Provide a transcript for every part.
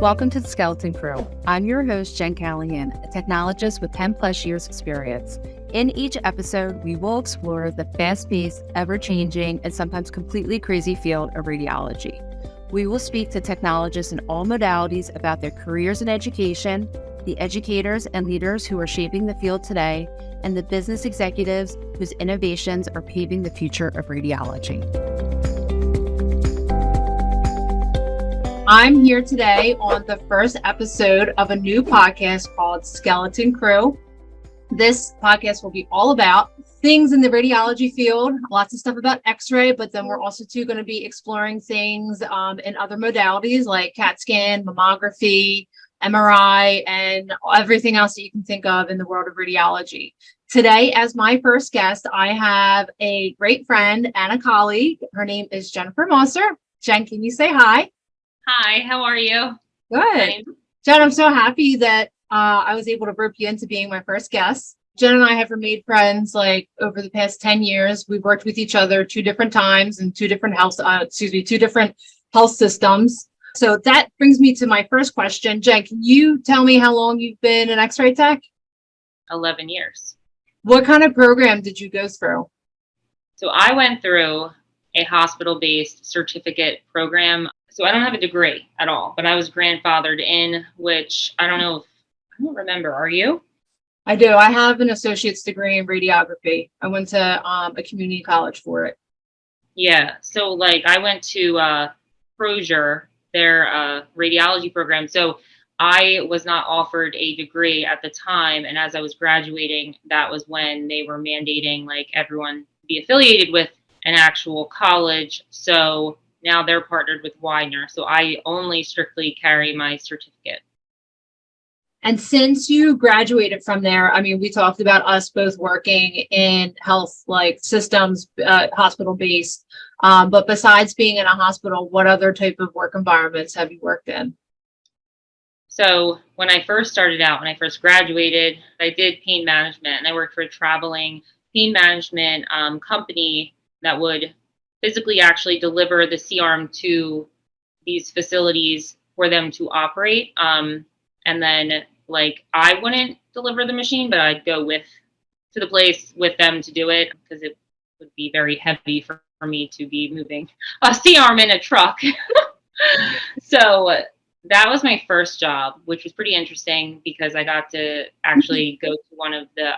Welcome to the Skeleton Crew. I'm your host, Jen Callahan, a technologist with 10 plus years experience. In each episode, we will explore the fast-paced, ever-changing, and sometimes completely crazy field of radiology. We will speak to technologists in all modalities about their careers in education, the educators and leaders who are shaping the field today, and the business executives whose innovations are paving the future of radiology. I'm here today on the first episode of a new podcast called Skeleton Crew. This podcast will be all about things in the radiology field, lots of stuff about X-ray, but then we're also going to be exploring things in other modalities like CAT scan, mammography, MRI, and everything else that you can think of in the world of radiology. Today, as my first guest, I have a great friend and a colleague. Her name is Jennifer Mossor. Jen, can you say hi? Hi, how are you? Good. Jen, I'm so happy that I was able to rope you into being my first guest. Jen and I have remained friends like over the past 10 years. We've worked with each other two different times in two different health systems. So that brings me to my first question. Jen, can you tell me how long you've been an X-ray tech? 11 years. What kind of program did you go through? So I went through a hospital-based certificate program. So I don't have a degree at all, but I was grandfathered in, which I don't remember. Are you? I do. I have an associate's degree in radiography. I went to a community college for it. Yeah. So like I went to Crozier, their radiology program. So I was not offered a degree at the time. And as I was graduating, that was when they were mandating like everyone be affiliated with an actual college. So now they're partnered with Widener. So I only strictly carry my certificate. And since you graduated from there, I mean, we talked about us both working in health like systems, hospital based. But besides being in a hospital, what other type of work environments have you worked in? So when I first started out, when I first graduated, I did pain management, and I worked for a traveling pain management company that would physically actually deliver the C-arm to these facilities for them to operate. And then like I wouldn't deliver the machine, but I'd go to the place with them to do it because it would be very heavy for me to be moving a C-arm in a truck. So that was my first job, which was pretty interesting because I got to actually go to one of the,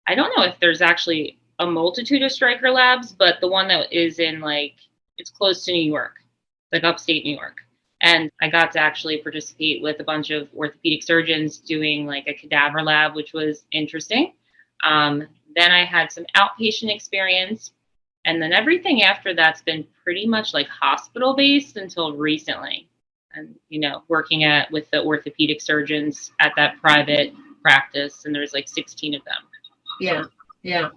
I don't know if there's actually a multitude of Stryker labs, but the one that is in like, it's close to New York, like upstate New York. And I got to actually participate with a bunch of orthopedic surgeons doing like a cadaver lab, which was interesting. Then I had some outpatient experience. And then everything after that's been pretty much like hospital based until recently. And, working with the orthopedic surgeons at that private practice. And there's like 16 of them. Yeah. Yeah.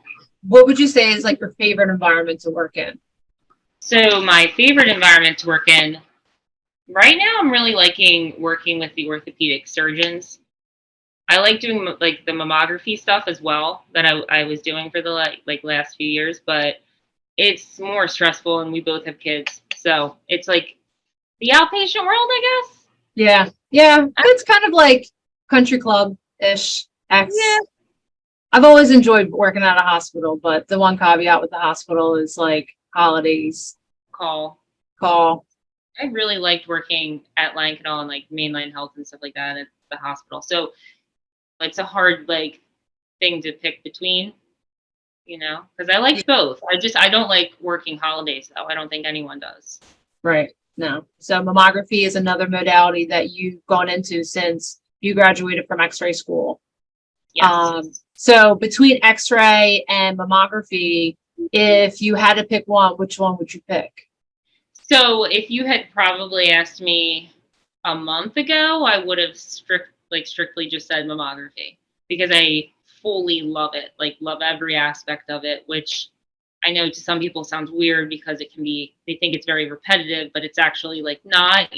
What would you say is like your favorite environment to work in? So my favorite environment to work in right now, I'm really liking working with the orthopedic surgeons. I like doing like the mammography stuff as well that I was doing for the like last few years, but it's more stressful and we both have kids. So it's like the outpatient world, I guess. Yeah. Yeah. It's kind of like country club-ish. Yeah. I've always enjoyed working at a hospital, but the one caveat with the hospital is like holidays. Call. I really liked working at Lion Canal and like mainline health and stuff like that at the hospital. So it's a hard like thing to pick between, because I like both. I don't like working holidays though. I don't think anyone does. Right. No. So mammography is another modality that you've gone into since you graduated from X-ray school. Yes. So between X-ray and mammography, if you had to pick one, which one would you pick? So if you had probably asked me a month ago, I would have strictly just said mammography because I fully love it, like love every aspect of it, which I know to some people sounds weird because they think it's very repetitive, but it's actually like not,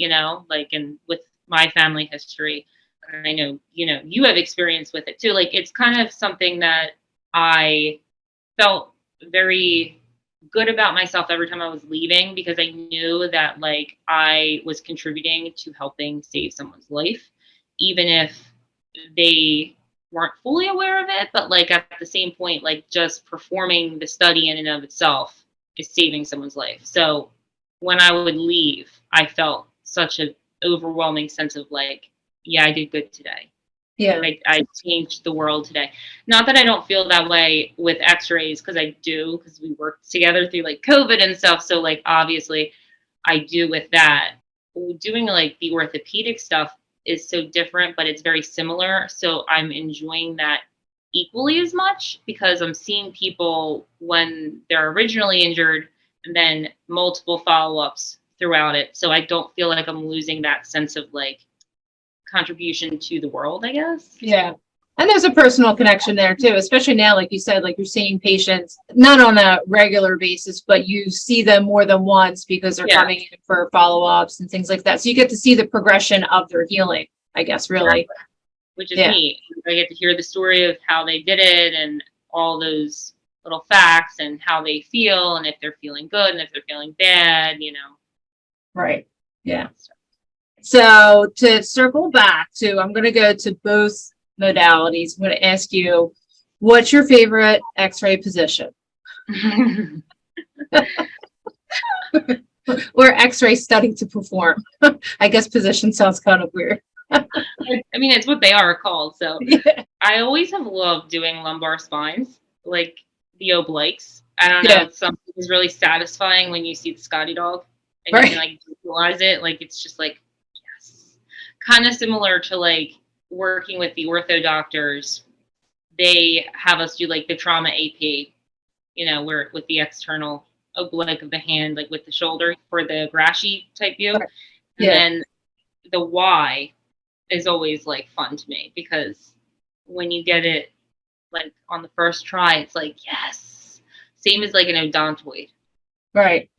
like with my family history. And I know, you have experience with it too. Like it's kind of something that I felt very good about myself every time I was leaving because I knew that like I was contributing to helping save someone's life, even if they weren't fully aware of it. But like at the same point, like just performing the study in and of itself is saving someone's life. So when I would leave, I felt such an overwhelming sense of like, yeah, I did good today. Yeah. I changed the world today. Not that I don't feel that way with x-rays, because I do, because we worked together through like COVID and stuff. So like obviously I do with that. Doing like the orthopedic stuff is so different, but it's very similar. So I'm enjoying that equally as much because I'm seeing people when they're originally injured and then multiple follow-ups throughout it. So I don't feel like I'm losing that sense of like contribution to the world, I guess. Yeah. And there's a personal connection there too, especially now, like you said, like you're seeing patients not on a regular basis, but you see them more than once because they're coming in for follow-ups and things like that. So you get to see the progression of their healing, I guess, really. Which is neat. I get to hear the story of how they did it and all those little facts and how they feel and if they're feeling good and if they're feeling bad, you know. Right. Yeah. So to circle back to, I'm going to go to both modalities. I'm going to ask you, what's your favorite X-ray position? Or X-ray study to perform? I guess position sounds kind of weird. I mean, it's what they are called. So Yeah. I always have loved doing lumbar spines, like the obliques. I don't know. Something is really satisfying when you see the Scotty dog and you can like visualize it. Like it's just like, yes. Kind of similar to like working with the ortho doctors. They have us do like the trauma AP, you know, where with the external oblique of the hand, like with the shoulder for the Grashy type view. And then the Y is always like fun to me because when you get it like on the first try, it's like, yes, same as like an odontoid. Right.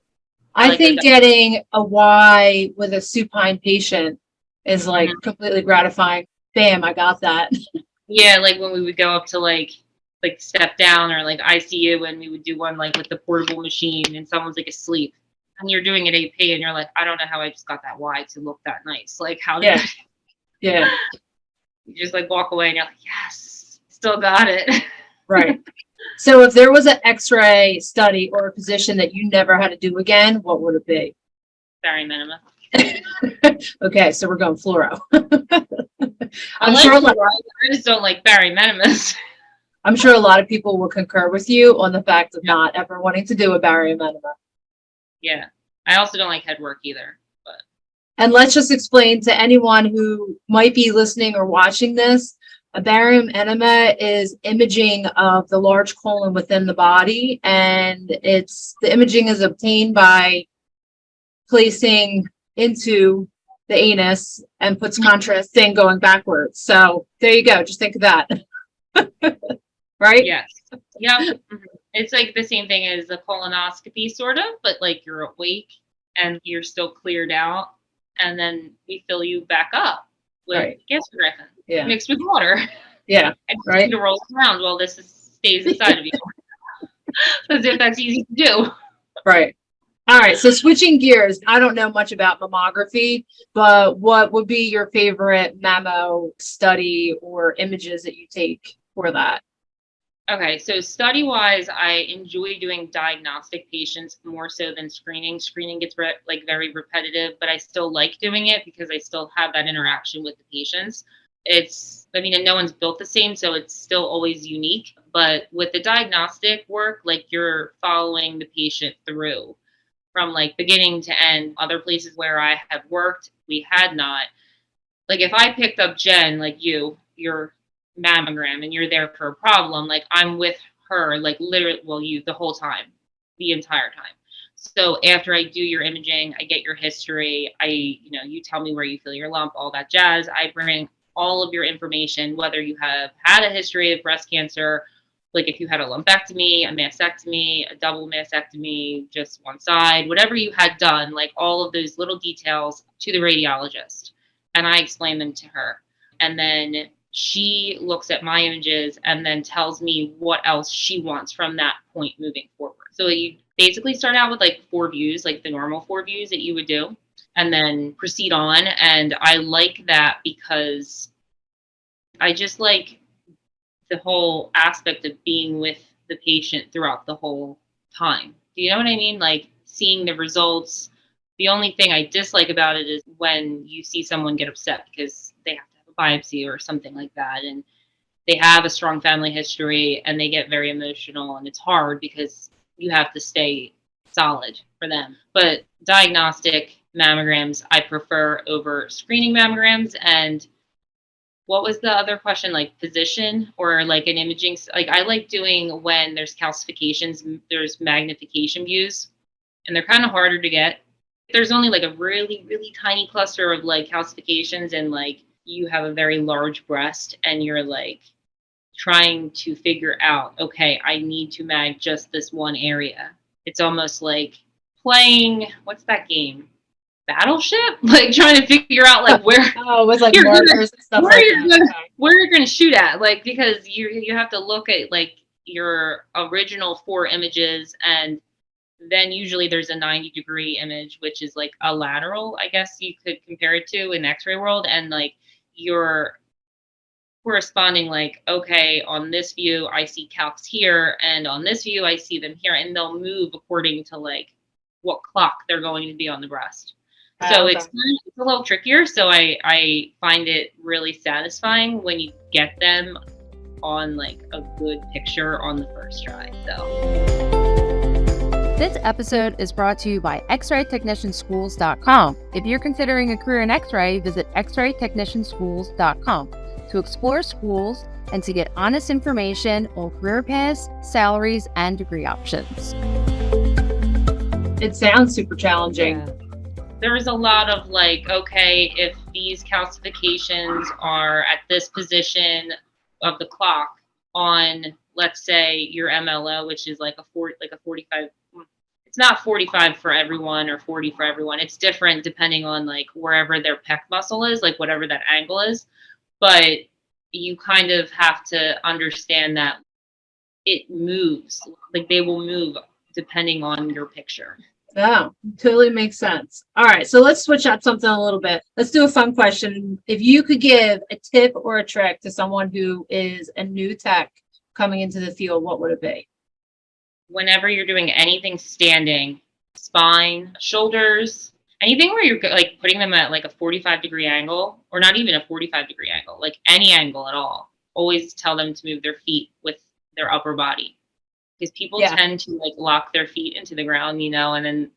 I think getting a Y with a supine patient is like completely gratifying. Bam, I got that. Yeah, like when we would go up to like step down or like ICU and we would do one like with the portable machine and someone's like asleep and you're doing an AP and you're like, I don't know how I just got that Y to look that nice. Like how did Yeah. You just like walk away and you're like, yes, still got it. Right. So if there was an X-ray study or a position that you never had to do again, what would it be? Barium enema. Okay, so we're going fluoro. I'm sure I just don't like barium enemas. I'm sure a lot of people will concur with you on the fact of not ever wanting to do a barium enema. Yeah. I also don't like head work either. But and let's just explain to anyone who might be listening or watching this, a barium enema is imaging of the large colon within the body, and the imaging is obtained by placing into the anus and puts contrast in going backwards. So there you go. Just think of that. Right? Yes. Yeah. It's like the same thing as a colonoscopy, sort of, but like you're awake and you're still cleared out, and then we fill you back up with gastric mixed with water. Yeah. And right. To roll around while this stays inside of you, as if that's easy to do. Right. All right. So switching gears, I don't know much about mammography, but what would be your favorite mammo study or images that you take for that? Okay, so study-wise, I enjoy doing diagnostic patients more so than screening. Screening gets very repetitive, but I still like doing it because I still have that interaction with the patients. And no one's built the same, so it's still always unique. But with the diagnostic work, like you're following the patient through from like beginning to end. Other places where I have worked, we had not. Like if I picked up Jen, like you're mammogram and you're there for a problem, like I'm with her, like literally, you the whole time, the entire time. So after I do your imaging, I get your history, you tell me where you feel your lump, all that jazz. I bring all of your information, whether you have had a history of breast cancer, like if you had a lumpectomy, a mastectomy, a double mastectomy, just one side, whatever you had done, like all of those little details to the radiologist. And I explain them to her. And then she looks at my images and then tells me what else she wants from that point moving forward. So basically start out with like 4 views, like the normal 4 views that you would do, and then proceed on. And I like that because I just like the whole aspect of being with the patient throughout the whole time. Do you know what I mean? Like seeing the results. The only thing I dislike about it is when you see someone get upset because they have to have a biopsy or something like that. And they have a strong family history and they get very emotional, and it's hard because you have to stay solid for them. But diagnostic mammograms I prefer over screening mammograms. And what was the other question? Like position or like an imaging? Like I like doing when there's calcifications, there's magnification views, and they're kind of harder to get. There's only like a really, really tiny cluster of like calcifications, and like you have a very large breast, and you're like trying to figure out, okay, I need to mag just this one area. It's almost like playing, what's that game? Battleship? Like trying to figure out like where Oh, it was like you're gonna, markers and stuff like that. Okay. where you're gonna shoot at. Like because you have to look at like your original 4 images, and then usually there's a 90-degree image, which is like a lateral, I guess you could compare it to in the X-ray world. And like you're corresponding like, okay, on this view I see calcs here, and on this view I see them here, and they'll move according to like what clock they're going to be on the breast. So Okay. it's a little trickier. So I find it really satisfying when you get them on like a good picture on the first try. So this episode is brought to you by XRayTechnicianSchools.com. If you're considering a career in X-ray, visit XRayTechnicianSchools.com to explore schools and to get honest information on career paths, salaries, and degree options. It sounds super challenging. Yeah. there's a lot of like, okay, if these calcifications are at this position of the clock on, let's say, your MLO, which is like a 45. It's not 45 for everyone or 40 for everyone. It's different depending on like wherever their pec muscle is, like whatever that angle is. But you kind of have to understand that it moves. Like they will move depending on your picture. Yeah, totally makes sense. All right, so let's switch up something a little bit. Let's do a fun question. If you could give a tip or a trick to someone who is a new tech coming into the field, what would it be? Whenever you're doing anything standing, spine, shoulders, anything where you're like putting them at like a 45-degree angle, or not even a 45-degree angle, like any angle at all, always tell them to move their feet with their upper body. Because people tend to like lock their feet into the ground, you know, and then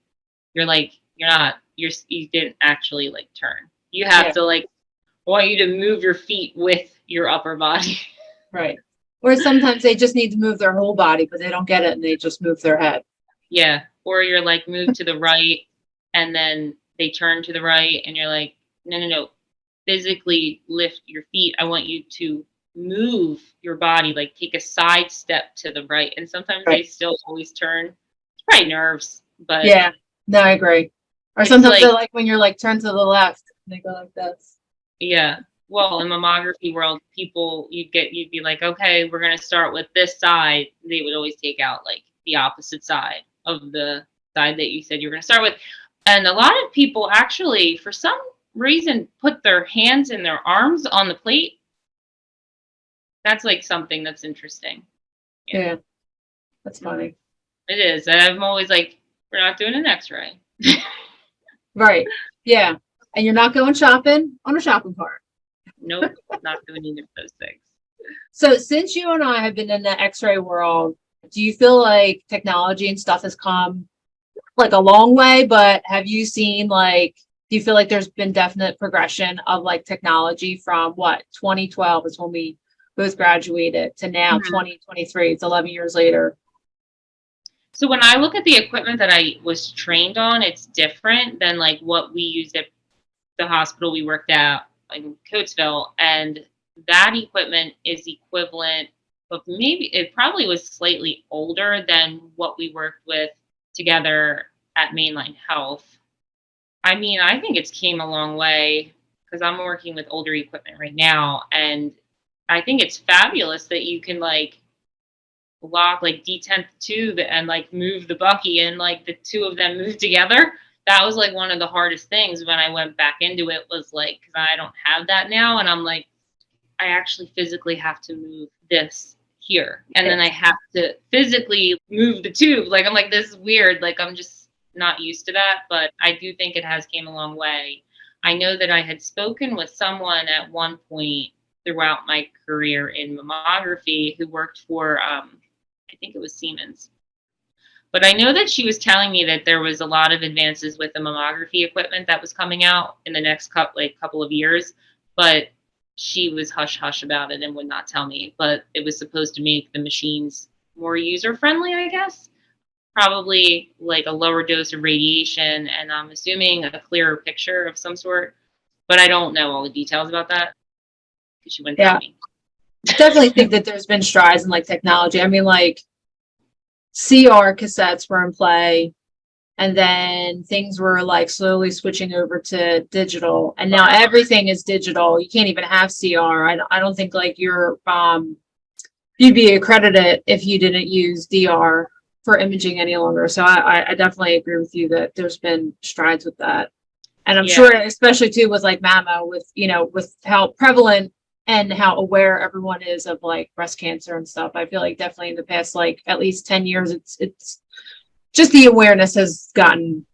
you're like, you didn't actually like turn. You have to like, I want you to move your feet with your upper body. Right. Or sometimes they just need to move their whole body, but they don't get it and they just move their head. Yeah. Or you're like, move to the right, and then they turn to the right, and you're like, no. Physically lift your feet. I want you to move your body, like take a side step to the right. And sometimes they still always turn. It's probably nerves, but yeah, no, I agree. Or sometimes they're like when you're like turn to the left, and they go like this. Yeah. Well, in mammography world, you'd be like, okay, we're gonna start with this side. They would always take out like the opposite side of the side that you said you were gonna start with. And a lot of people actually, for some reason, put their hands and their arms on the plate. That's like something that's interesting. Yeah. That's funny. It is. And I'm always like, we're not doing an X-ray. Right. Yeah. And you're not going shopping on a shopping cart. Nope, not doing either of those things. So since you and I have been in the X-ray world, do you feel like technology and stuff has come like a long way? But have you seen like, do you feel like there's been definite progression of like technology from what 2012 is when we both graduated to now 2023? It's 11 years later. So when I look at the equipment that I was trained on, it's different than like what we used at the hospital we worked at in Coatesville. And that equipment is equivalent, but maybe it probably was slightly older than what we worked with together at Mainline Health. I mean, I think it's came a long way because I'm working with older equipment right now. And I think it's fabulous that you can like lock, like detent the tube and like move the Bucky, and like the two of them move together. That was like one of the hardest things when I went back into it, was like, because I don't have that now. And I'm like, I actually physically have to move this here. And then I have to physically move the tube. Like, I'm like, this is weird. Like, I'm just not used to that. But I do think it has came a long way. I know that I had spoken with someone at one point throughout my career in mammography who worked for, I think it was Siemens. But I know that she was telling me that there was a lot of advances with the mammography equipment that was coming out in the next couple of years. But she was hush hush about it and would not tell me. But it was supposed to make the machines more user friendly, I guess. Probably like a lower dose of radiation, and I'm assuming a clearer picture of some sort. But I don't know all the details about that because she wouldn't tell me. I definitely think that there's been strides in like technology. I mean, like CR cassettes were in play, and then things were like slowly switching over to digital, and now everything is digital. You can't even have CR. I don't think like you'd be accredited if you didn't use DR for imaging any longer. So I definitely agree with you that there's been strides with that. And I'm sure, especially too with like mammo, with, with how prevalent and how aware everyone is of like breast cancer and stuff. I feel like definitely in the past, like at least 10 years, it's just the awareness has gotten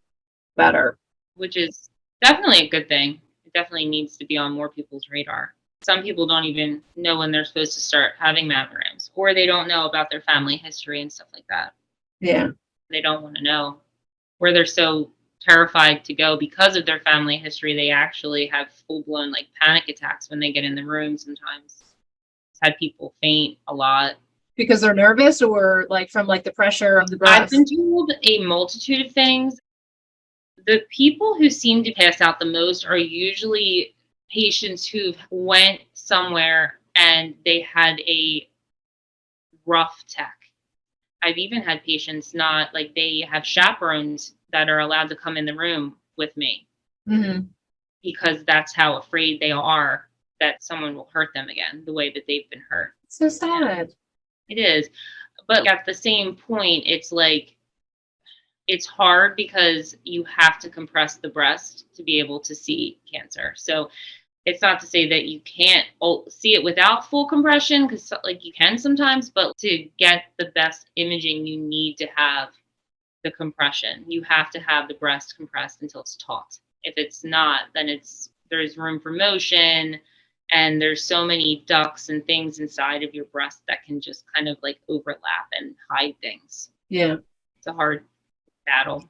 better. Which is definitely a good thing. It definitely needs to be on more people's radar. Some people don't even know when they're supposed to start having mammograms, or they don't know about their family history and stuff like that. Yeah. They don't want to know, where they're so terrified to go because of their family history. They actually have full-blown like panic attacks when they get in the room sometimes. It's had people faint a lot. Because they're nervous, or like from like the pressure of the breast? I've been told a multitude of things. The people who seem to pass out the most are usually patients who went somewhere and they had a rough tech. I've even had patients not like, they have chaperones that are allowed to come in the room with me because that's how afraid they are that someone will hurt them again the way that they've been hurt. So sad. It is. But at the same point, it's like, it's hard because you have to compress the breast to be able to see cancer. So it's not to say that you can't see it without full compression, because like you can sometimes, but to get the best imaging, you need to have the compression. You have to have the breast compressed until it's taut. If it's not, then there's room for motion, and there's so many ducts and things inside of your breast that can just kind of like overlap and hide things. Yeah. It's a hard battle.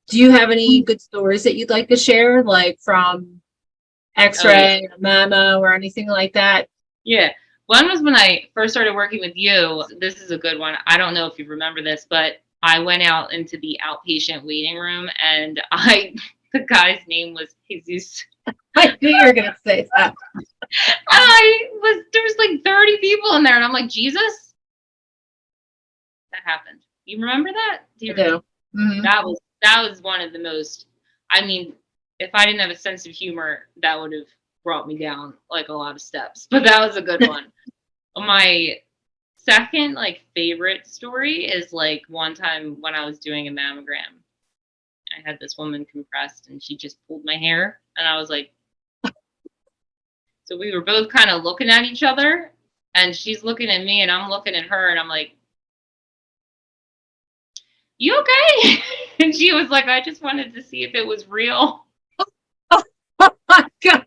Do you have any good stories that you'd like to share, like from X-ray, mammo, or anything like that? Yeah. One was when I first started working with you. This is a good one. I don't know if you remember this, but I went out into the outpatient waiting room, and the guy's name was Jesus. I knew you were going to say that. There was like 30 people in there, and I'm like, Jesus? That happened. You remember that? I do. Mm-hmm. That was one of the most, I mean, if I didn't have a sense of humor, that would have brought me down like a lot of steps, but that was a good one. My second like favorite story is like one time when I was doing a mammogram. I had this woman compressed and she just pulled my hair, and I was like, so we were both kind of looking at each other, and she's looking at me and I'm looking at her, and I'm like, you okay? And she was like, I just wanted to see if it was real. Oh my God.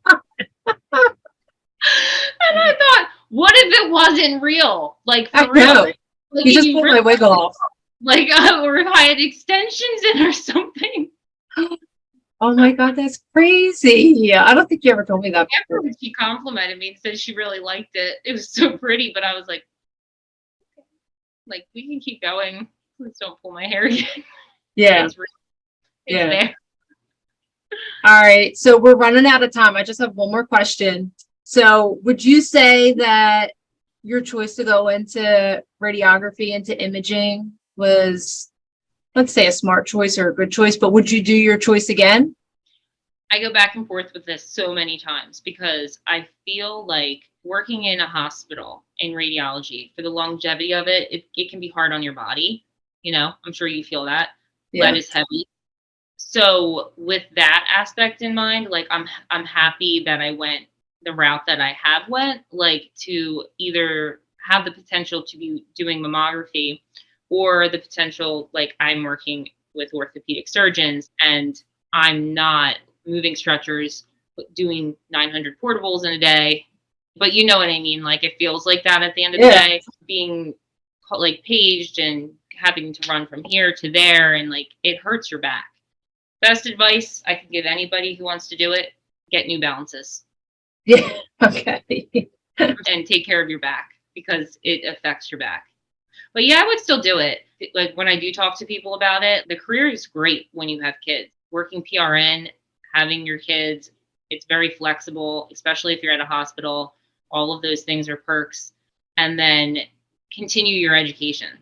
And I thought, what if it wasn't real? Like, for real? Like, you just pulled my wig off. Like, or if I had extensions in or something. Oh my God, that's crazy. Yeah, I don't think you ever told me that before. She complimented me and said she really liked it. It was so pretty, but I was like, we can keep going. Please don't pull my hair again. Yeah. It's there. All right. So we're running out of time. I just have one more question. So would you say that your choice to go into radiography, into imaging was, let's say, a smart choice or a good choice, but would you do your choice again? I go back and forth with this so many times because I feel like working in a hospital in radiology. For the longevity of it, it can be hard on your body. I'm sure you feel that. Yeah. Lead is heavy. So with that aspect in mind, like I'm happy that I went the route that I have went, like to either have the potential to be doing mammography or the potential, like I'm working with orthopedic surgeons and I'm not moving stretchers, doing 900 portables in a day. But you know what I mean? Like it feels like that at the end of the day, being like paged and having to run from here to there, and like it hurts your back. Best advice I can give anybody who wants to do it: get New Balances. Yeah. Okay. And take care of your back because it affects your back. But yeah, I would still do it. Like when I do talk to people about it, the career is great when you have kids. Working PRN, having your kids, it's very flexible, especially if you're at a hospital. All of those things are perks. And then continue your education.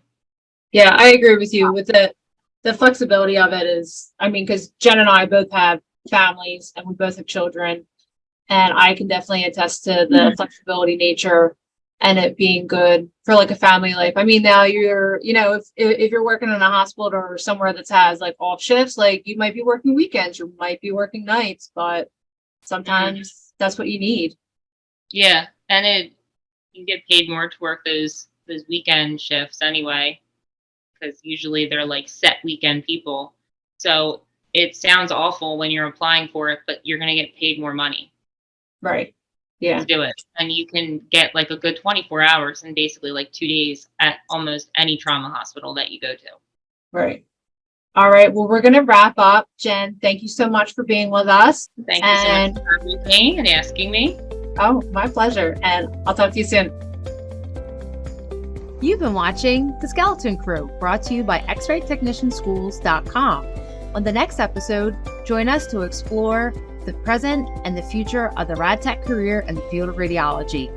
Yeah, I agree with you with the flexibility of it is, I mean, because Jen and I both have families and we both have children, and I can definitely attest to the flexibility nature and it being good for like a family life. I mean, now you're, if you're working in a hospital or somewhere that has like off shifts, like you might be working weekends, you might be working nights, but sometimes that's what you need. Yeah, and you get paid more to work those weekend shifts anyway, because usually they're like set weekend people. So it sounds awful when you're applying for it, but you're going to get paid more money. Right. Yeah. To do it. And you can get like a good 24 hours in basically like 2 days at almost any trauma hospital that you go to. Right. All right. Well, we're going to wrap up. Jen, thank you so much for being with us. Thank you so much for having me and asking me. Oh, my pleasure. And I'll talk to you soon. You've been watching The Skeleton Crew, brought to you by XRayTechnicianSchools.com. On the next episode, join us to explore the present and the future of the rad tech career in the field of radiology.